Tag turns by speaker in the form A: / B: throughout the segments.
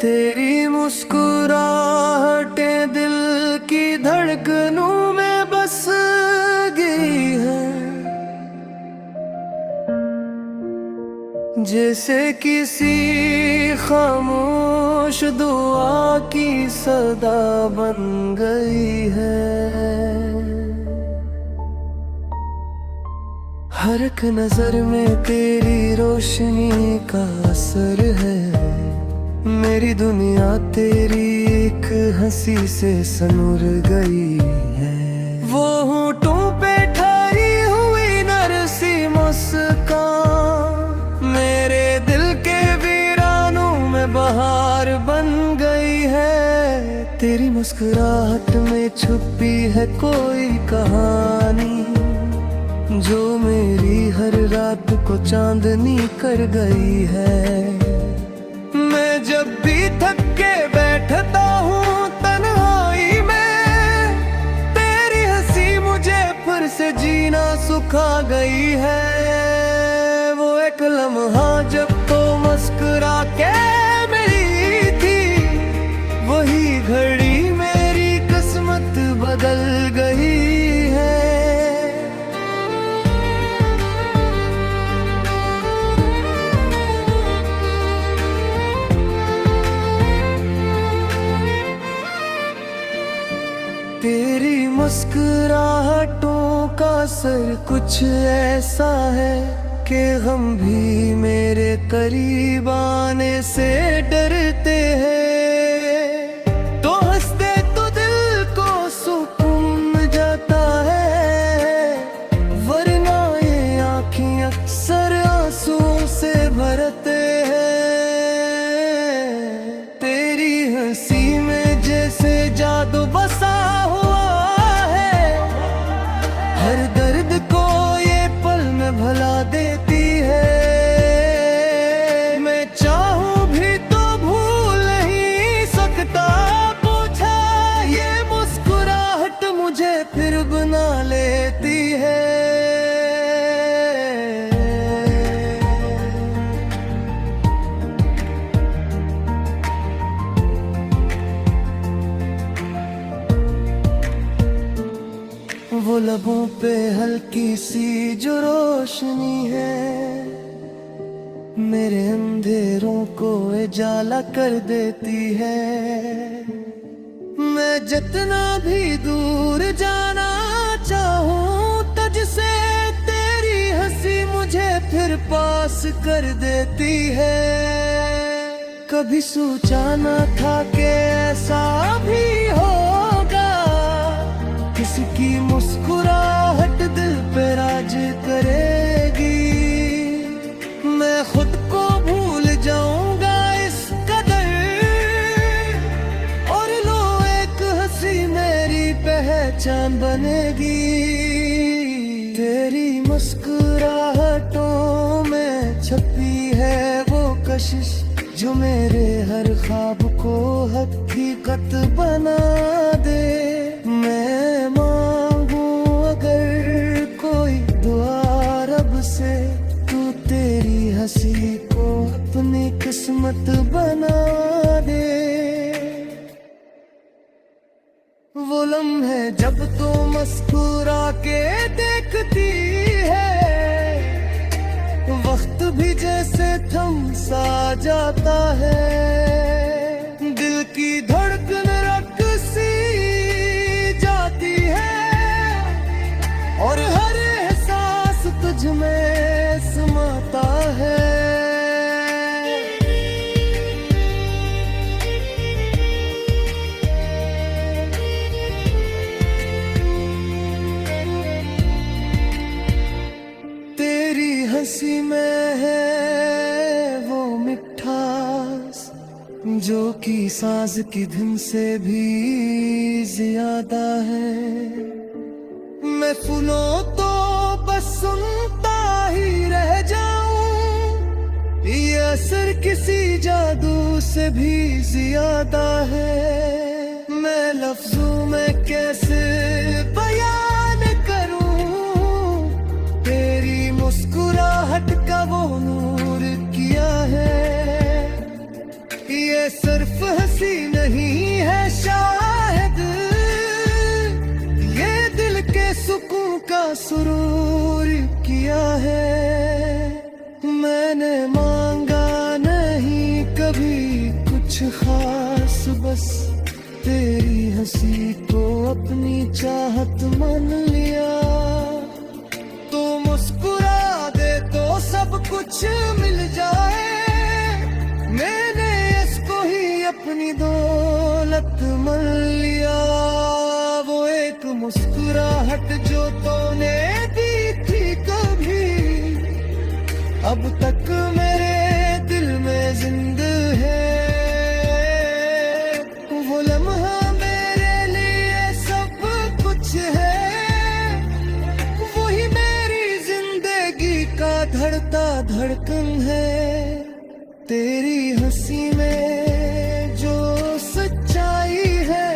A: तेरी मुस्कुराहटें दिल की धड़कनों में बस गई है, जैसे किसी खामोश दुआ की सदा बन गई है। हर एक नजर में तेरी रोशनी का असर है, मेरी दुनिया तेरी एक हंसी से सनुर गई है। वो होठों पे ठहरी हुई नरसी मुस्कान मेरे दिल के वीरानों में बहार बन गई है। तेरी मुस्कुराहट में छुपी है कोई कहानी, जो मेरी हर रात को चांदनी कर गई है। मैं जब भी थक के बैठता हूँ तन्हाई में, तेरी हंसी मुझे फिर से जीना सिखा गई है। वो एक लम्हा जब तो मुस्कुरा के मिली थी, वही घड़ी मेरी किस्मत बदल गई है। तेरी मुस्कुराहटों का असर कुछ ऐसा है कि हम भी मेरे करीब आने से डरते हैं। तो हंसते तो दिल को सुकून जाता है, वरना ये आँखें अक्सर आंसुओं से भरते हैं। तेरी हंसी में जैसे जादू बसा हर दर्द को ये पल में भुला देती है। मैं चाहूं भी तो भूल नहीं सकता, पूछा ये मुस्कुराहट मुझे फिर बना लेती है। वो लबों पे हल्की सी जो रोशनी है, मेरे अंधेरों को उजाला कर देती है। मैं जितना भी दूर जाना चाहूं तुझसे, तेरी हंसी मुझे फिर पास कर देती है। कभी सोचा न था कि ऐसा भी होगा, किसकी मुस्कुराहट दिल पे राज करेगी। मैं खुद को भूल जाऊंगा इस कदर, और लो एक हंसी मेरी पहचान बनेगी। तेरी मुस्कुराहटों में छपी है वो कशिश, जो मेरे हर ख्वाब को हकीकत बना दे। मैं मांगू अगर कोई दुआ रब से, तू तेरी हंसी को अपनी किस्मत बना दे। वो लम्हे जब तो मुस्कुरा के देखती है, वक्त भी जैसे थम सा जाता है। दिल की धड़कन रक्सी जाती है, और हर एहसास तुझ में समाता है। तेरी हंसी में है वो मिठास, जो कि सांस की धुन से भी ज्यादा है। मैं फूलों तो बस सुनता ही रह जाऊं, ये असर किसी जादू से भी ज्यादा है। मैं लफ्जों में कैसे बयान करूं तेरी मुस्कुराहट का वो नूर किया है। ये सिर्फ हंसी नहीं है शायद, ये दिल के सुकून का सुरूर किया है। मैंने मांगा नहीं कभी कुछ खास, बस तेरी हंसी को अपनी चाहत मान लिया। तो मुस्कुरा दे तो सब कुछ मिल जाए, मैंने इसको ही अपनी दौलत मान लिया। वो एक मुस्कुराहट जो तूने दी थी कभी, अब तक मेरे दिल में जिंदा है। वो लम्हा मेरे लिए सब कुछ है, वही मेरी जिंदगी का धड़ता धड़कन है। तेरी हंसी में जो सच्चाई है,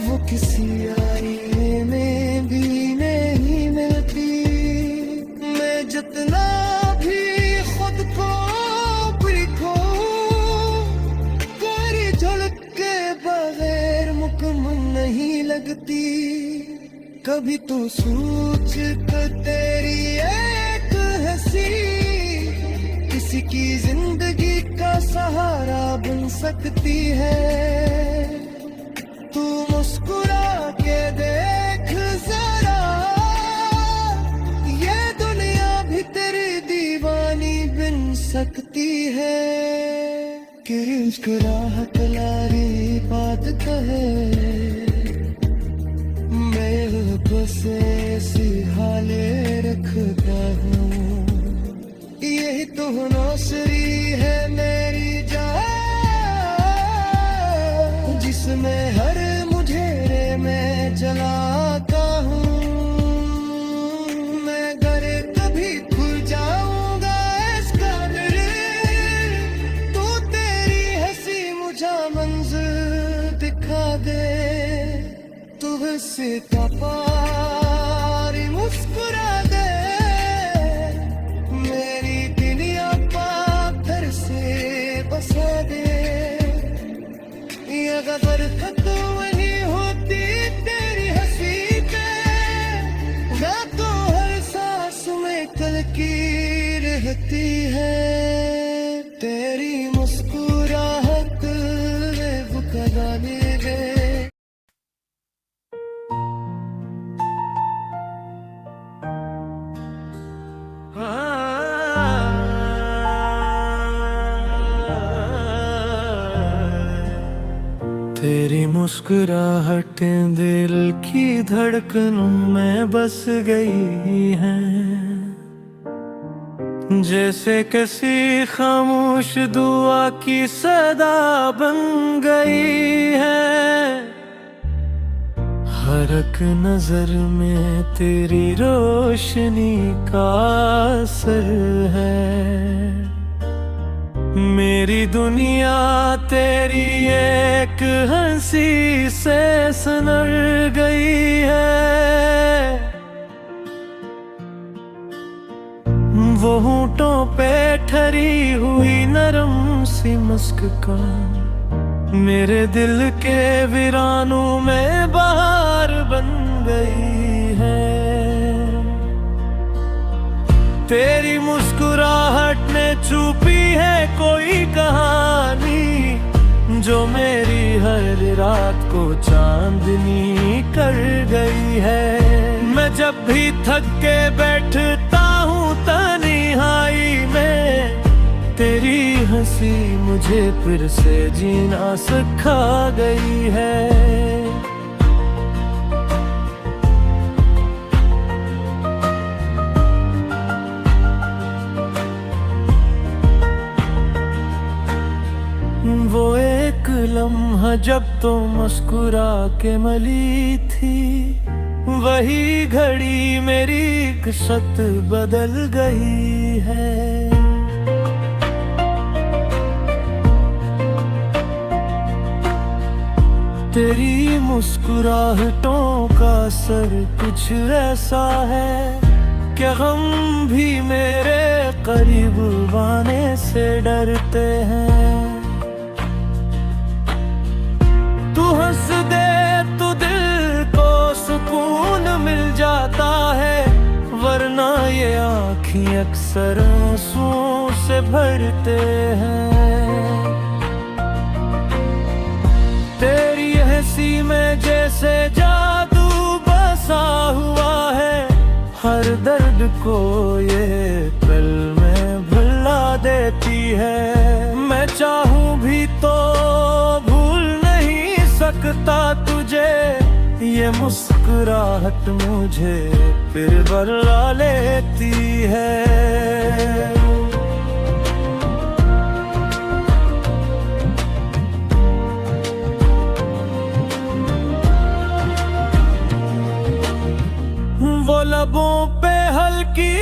A: वो किसी आईने में भी नहीं मिलती। मैं जितना भी खुद को बिखो, तेरी झलक के बगैर मुकम्मल नहीं लगती। कभी तो सोच कर तेरी एक हंसी किसी की जिंदगी का सहारा बन सकती है। तू मुस्कुरा के देख जरा, ये दुनिया भी तेरी दीवानी बन सकती है। कि मुस्कुराहट लारी बात कहे, मैं बस ऐसी हाले रखता हूँ। यही तो नौसरी है मेरी जान, जिसमें हर मुझेरे में जलाता हूँ। मैं घर कभी खुल जाऊंगा इसका दिल, तो तेरी हंसी मुझे मंजिल दिखा दे। तू हंसी का पार मुस्कुरा दे, मेरी दुनिया पाथर से बसा दे। ये गदर खत्म नहीं होती तेरी हंसी पे, ना तो हर सांस में कल की रहती है। तेरी मुस्कुराहट वो कराने दे। तेरी मुस्कुराहट दिल की धड़कनों में बस गई है, जैसे किसी खामोश दुआ की सदा बन गई है। हर एक नजर में तेरी रोशनी का असर है। मेरी दुनिया तेरी एक हंसी से सनर गई है। वो होंठों पे ठहरी हुई नरम सी मुस्कान, मेरे दिल के वीरानों में बहार बन गई है। तेरी मुस्कुराहट ने छुपी है कोई कहानी, जो मेरी हर रात को चांदनी कर गई है। मैं जब भी थक के बैठता हूँ तन्हाई में, तेरी हंसी मुझे फिर से जीना सिखा गई है। वो एक लम्हा जब तो मुस्कुरा के मली थी, वही घड़ी मेरी किस्मत बदल गई है। तेरी मुस्कुराहटों का असर कुछ ऐसा है कि हम भी मेरे करीब आने से डरते हैं। अक्सर आंसुओं से भरते हैं। तेरी हंसी में जैसे जादू बसा हुआ है, हर दर्द को ये पल में भुला देती है। मैं चाहूं भी तो भूल नहीं सकता तुझे, ये मुस्कुराहट मुझे फिर बरला लेती है। वो लबों पे हल्की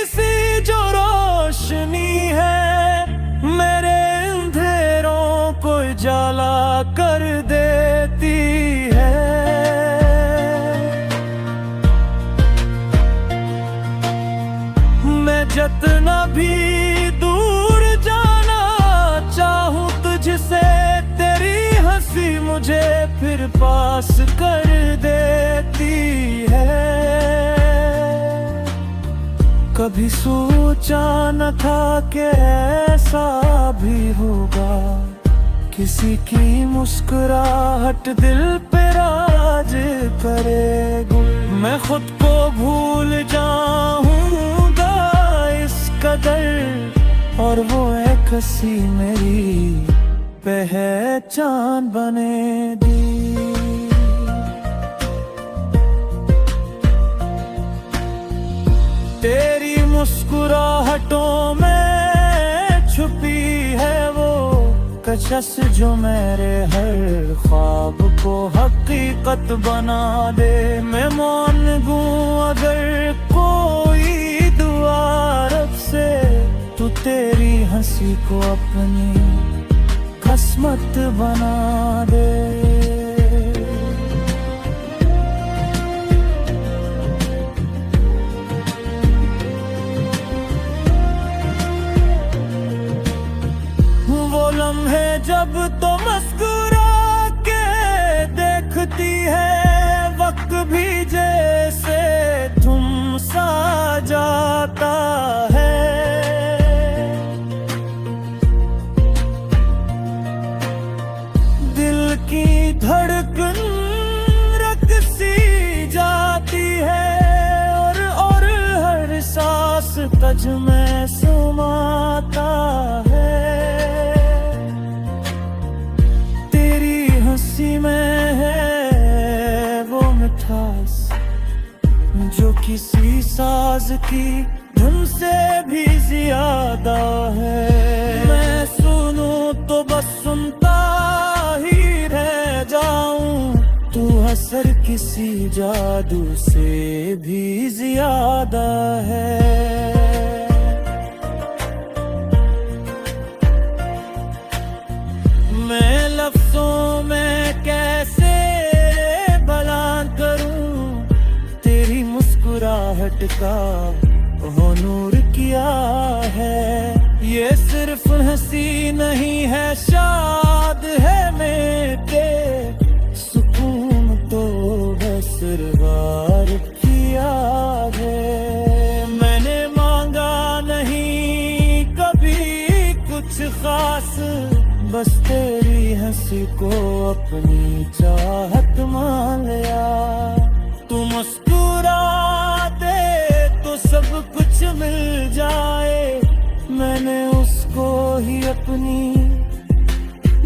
A: सी जो रोशनी है, मेरे अंधेरों को उजाला कर देती है। मैं जितना भी दूर जाना चाहूं तुझसे, तेरी हंसी मुझे फिर पास कर देती है। कभी सोचा न था कि ऐसा भी होगा, किसी की मुस्कुराहट दिल पे राज करेगी। मैं खुद को भूल जाऊंगा इस कदर, और वो एक हंसी मेरी पहचान बनेगी। तेरी मुस्कुराहटों में छुपी है वो कशिश जो मेरे हर ख्वाब को हकीकत बना दे। मैं मान गूं अगर कोई दुआ रब से, तू तेरी हंसी को अपनी किस्मत बना दे। लम्हे जब तो मुस्कुरा के देखती है, वक्त भी जैसे तुम सा जाता है। दिल की धड़कन रक सी जाती है, और हर सांस तुझ में समाता है। हंसी में है वो मिठास जो किसी साज की धुन से भी ज्यादा है। मैं सुनूं तो बस सुनता ही रह जाऊं, तू असर किसी जादू से भी ज्यादा है। मैं लफ्जों में कैसे बयां करूं तेरी मुस्कुराहट का वो नूर किया है। ये सिर्फ हंसी नहीं है, शाद है मेरे सुकून तो बसरवार किया है। मैंने मांगा नहीं कभी कुछ खास, बस तेरी हंसी को अपनी चाहत मान लिया। तू मुस्कुरा दे तो सब कुछ मिल जाए, मैंने उसको ही अपनी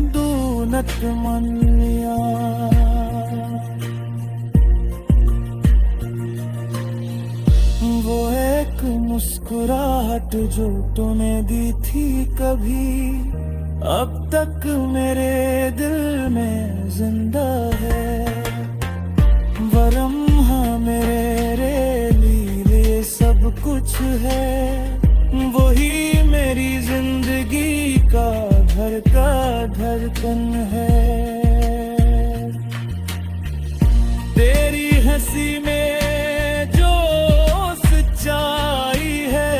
A: दूनत मान लिया। वो एक मुस्कुराहट जो तूने दी थी कभी, अब तक मेरे दिल में जिंदा है। वरम्हा मेरे लिए सब कुछ है, वही मेरी जिंदगी का धड़कन है। तेरी हंसी में जो सच्चाई है,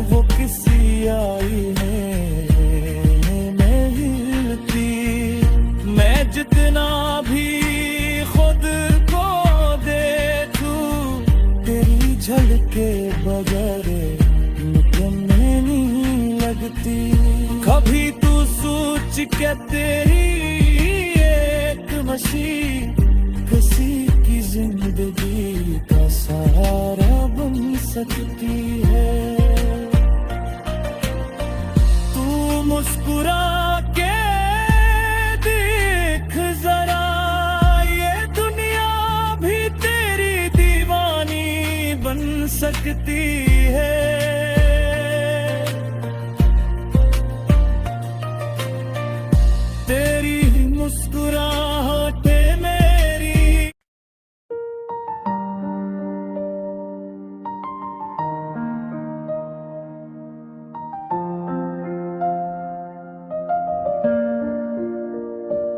A: वो किसी आई में मिलती। मैं जितना भी खुद को देखूं, तेरी झलके बगैर मुझे क्या तेरी एक मशीन किसी की जिंदगी का सहारा बन सकती है। तू मुस्कुरा के देख जरा, ये दुनिया भी तेरी दीवानी बन सकती है। तेरी मुस्कुराहटें मेरी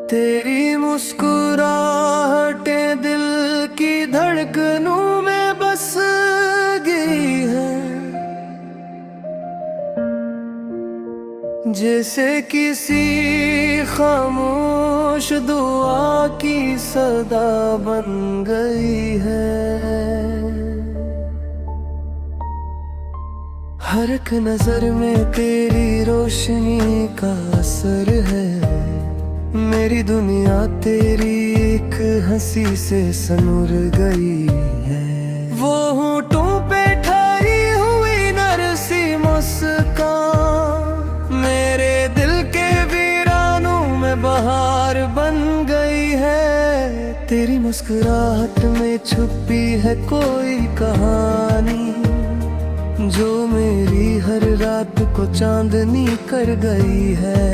A: तेरी मुस्कुराहटें दिल की धड़कनों में बस गई है, जैसे किसी खामोश दुआ की सदा बन गई है। हर एक नजर में तेरी रोशनी का असर है, मेरी दुनिया तेरी एक हंसी से सनुर गई है। वो होठों पे ठहरी हुई नरसी मुस्कान मेरे दिल के वीरानों में बहार बन गई है। तेरी मुस्कुराहट में छुपी है कोई कहानी, जो मेरी हर रात को चांदनी कर गई है।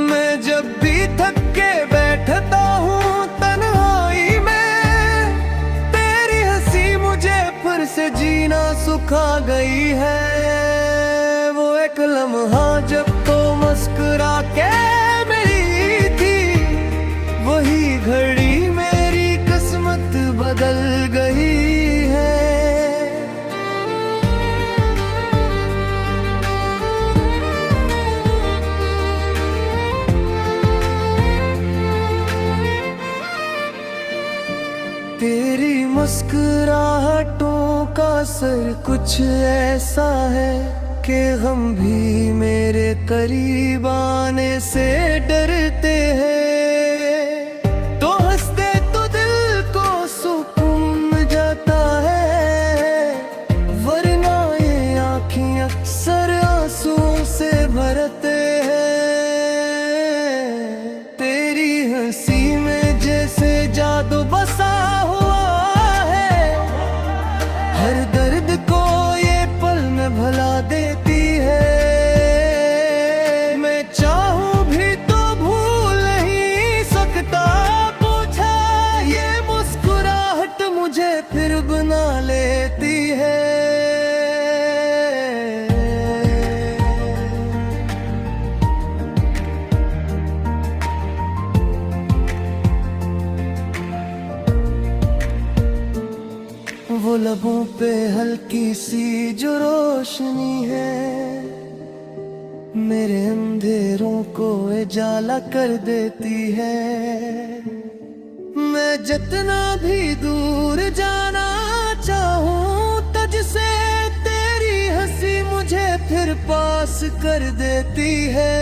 A: मैं जब भी थक के बैठता हूँ तन्हाई में, तेरी हंसी मुझे फिर से जीना सिखा गई है। वो एक लम्हा जब तो मुस्कुरा के मिली थी, वही घड़ी मेरी किस्मत बदल गई है। तेरी मुस्कुराहटों का असर कुछ ऐसा है कि हम भी मेरे करीब आने से डरते हैं। तो हंसते तो दिल को सुकून जाता है, वरना ये आँखें अक्सर आंसुओं से भरते हैं। तेरी हंसी में जैसे जादू बसा भला देती है। मैं चाहूं भी तो भूल नहीं सकता, पूछा ये मुस्कुराहट मुझे फिर बना लेती है। वो लबों पे हल्की सी जो रोशनी है, मेरे अंधेरों को उजाला कर देती है। मैं जितना भी दूर जाना चाहूं तुझसे, तेरी हंसी मुझे फिर पास कर देती है।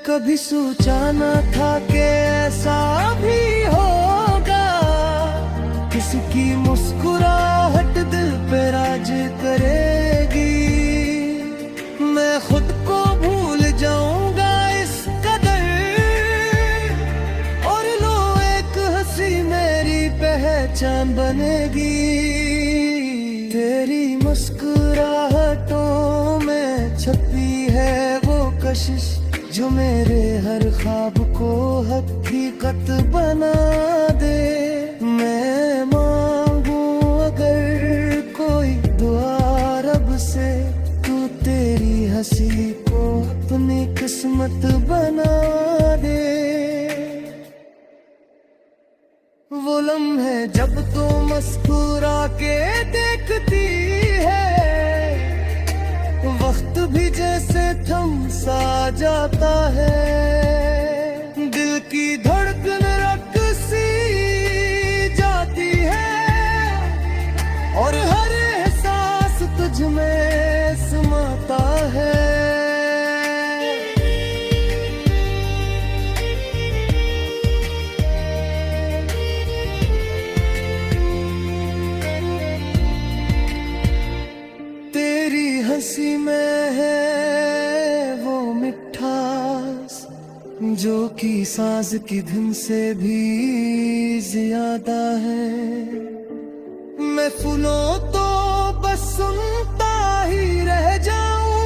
A: कभी सोचा न था कि ऐसा भी होगा, किसकी मुस्कुराहट दिल पे राज करेगी। मैं खुद को भूल जाऊंगा इस कदर, और लो एक हंसी मेरी पहचान बनेगी। तेरी मुस्कुराहटों में छपी है वो कशिश, जो मेरे हर ख्वाब को हकीकत बना दे। मैं मांगू अगर कोई दुआ रब से, तू तेरी हंसी को अपनी किस्मत बना दे। वो लम्हे जब तू मुस्कुरा के देखती है, वक्त भी जैसे थम सा जाता है। दिल की धड़कन रक़्सी जाती है, और हर एहसास तुझ में समाता है। साज की धुन से भी ज्यादा है। मैं फूलों तो बस सुनता ही रह जाऊं,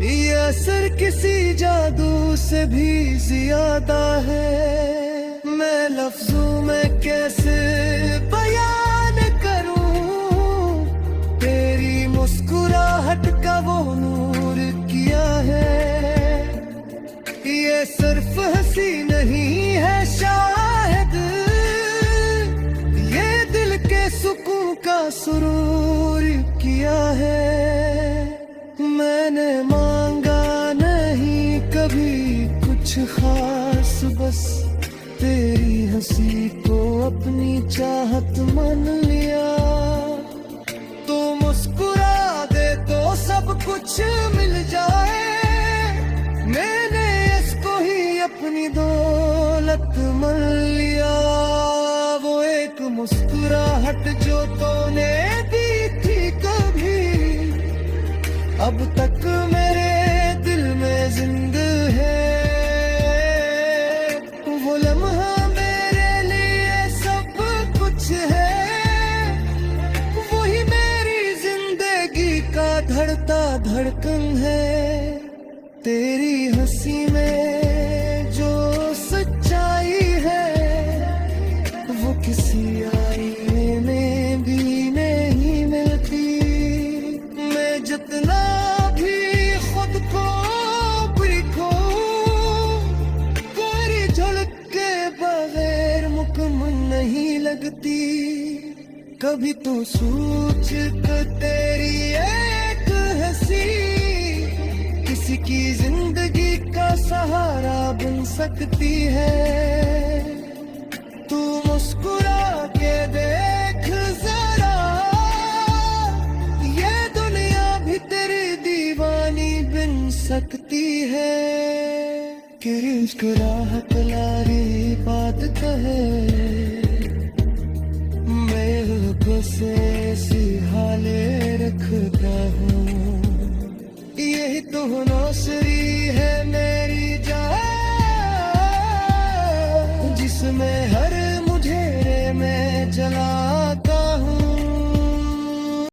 A: ये असर किसी जादू से भी ज्यादा है। मैं लफ्जों में कैसे बयान करूं, तेरी मुस्कुराहट का वो नूर किया है। ये सिर्फ हंसी नहीं है शायद, ये दिल के सुकून का सुरूर किया है। मैंने मांगा नहीं कभी कुछ खास, बस तेरी हंसी को अपनी चाहत मान लिया। तू मुस्कुरा दे तो सब कुछ मिल जाए, मैंने इसको ही अपनी दौलत मान लिया। वो एक मुस्कुराहट जो तूने दी थी कभी, अब तक मेरे दिल में जिंदा है। वो लम्हा मेरे लिए सब कुछ है, वही मेरी जिंदगी का धड़ता धड़कन है। तेरी हंसी में जो सच्चाई है, वो किसी आईने में भी नहीं मिलती। मैं जितना भी खुद को देखूं, तेरी झलक के बगैर मुकम्मल नहीं लगती। कभी तो सोच कर तेरी एक हंसी किसी की जिंदगी का सहारा बन सकती है। तू मुस्कुरा के देख जरा, ये दुनिया भी तेरी दीवानी बन सकती है। कि मुस्कुराहट लारी बात कहे, मैं बसे ऐसी हाले रखता हूँ। यही तो नौसरी है मेरी जान, जिसमें हर मुझे में जला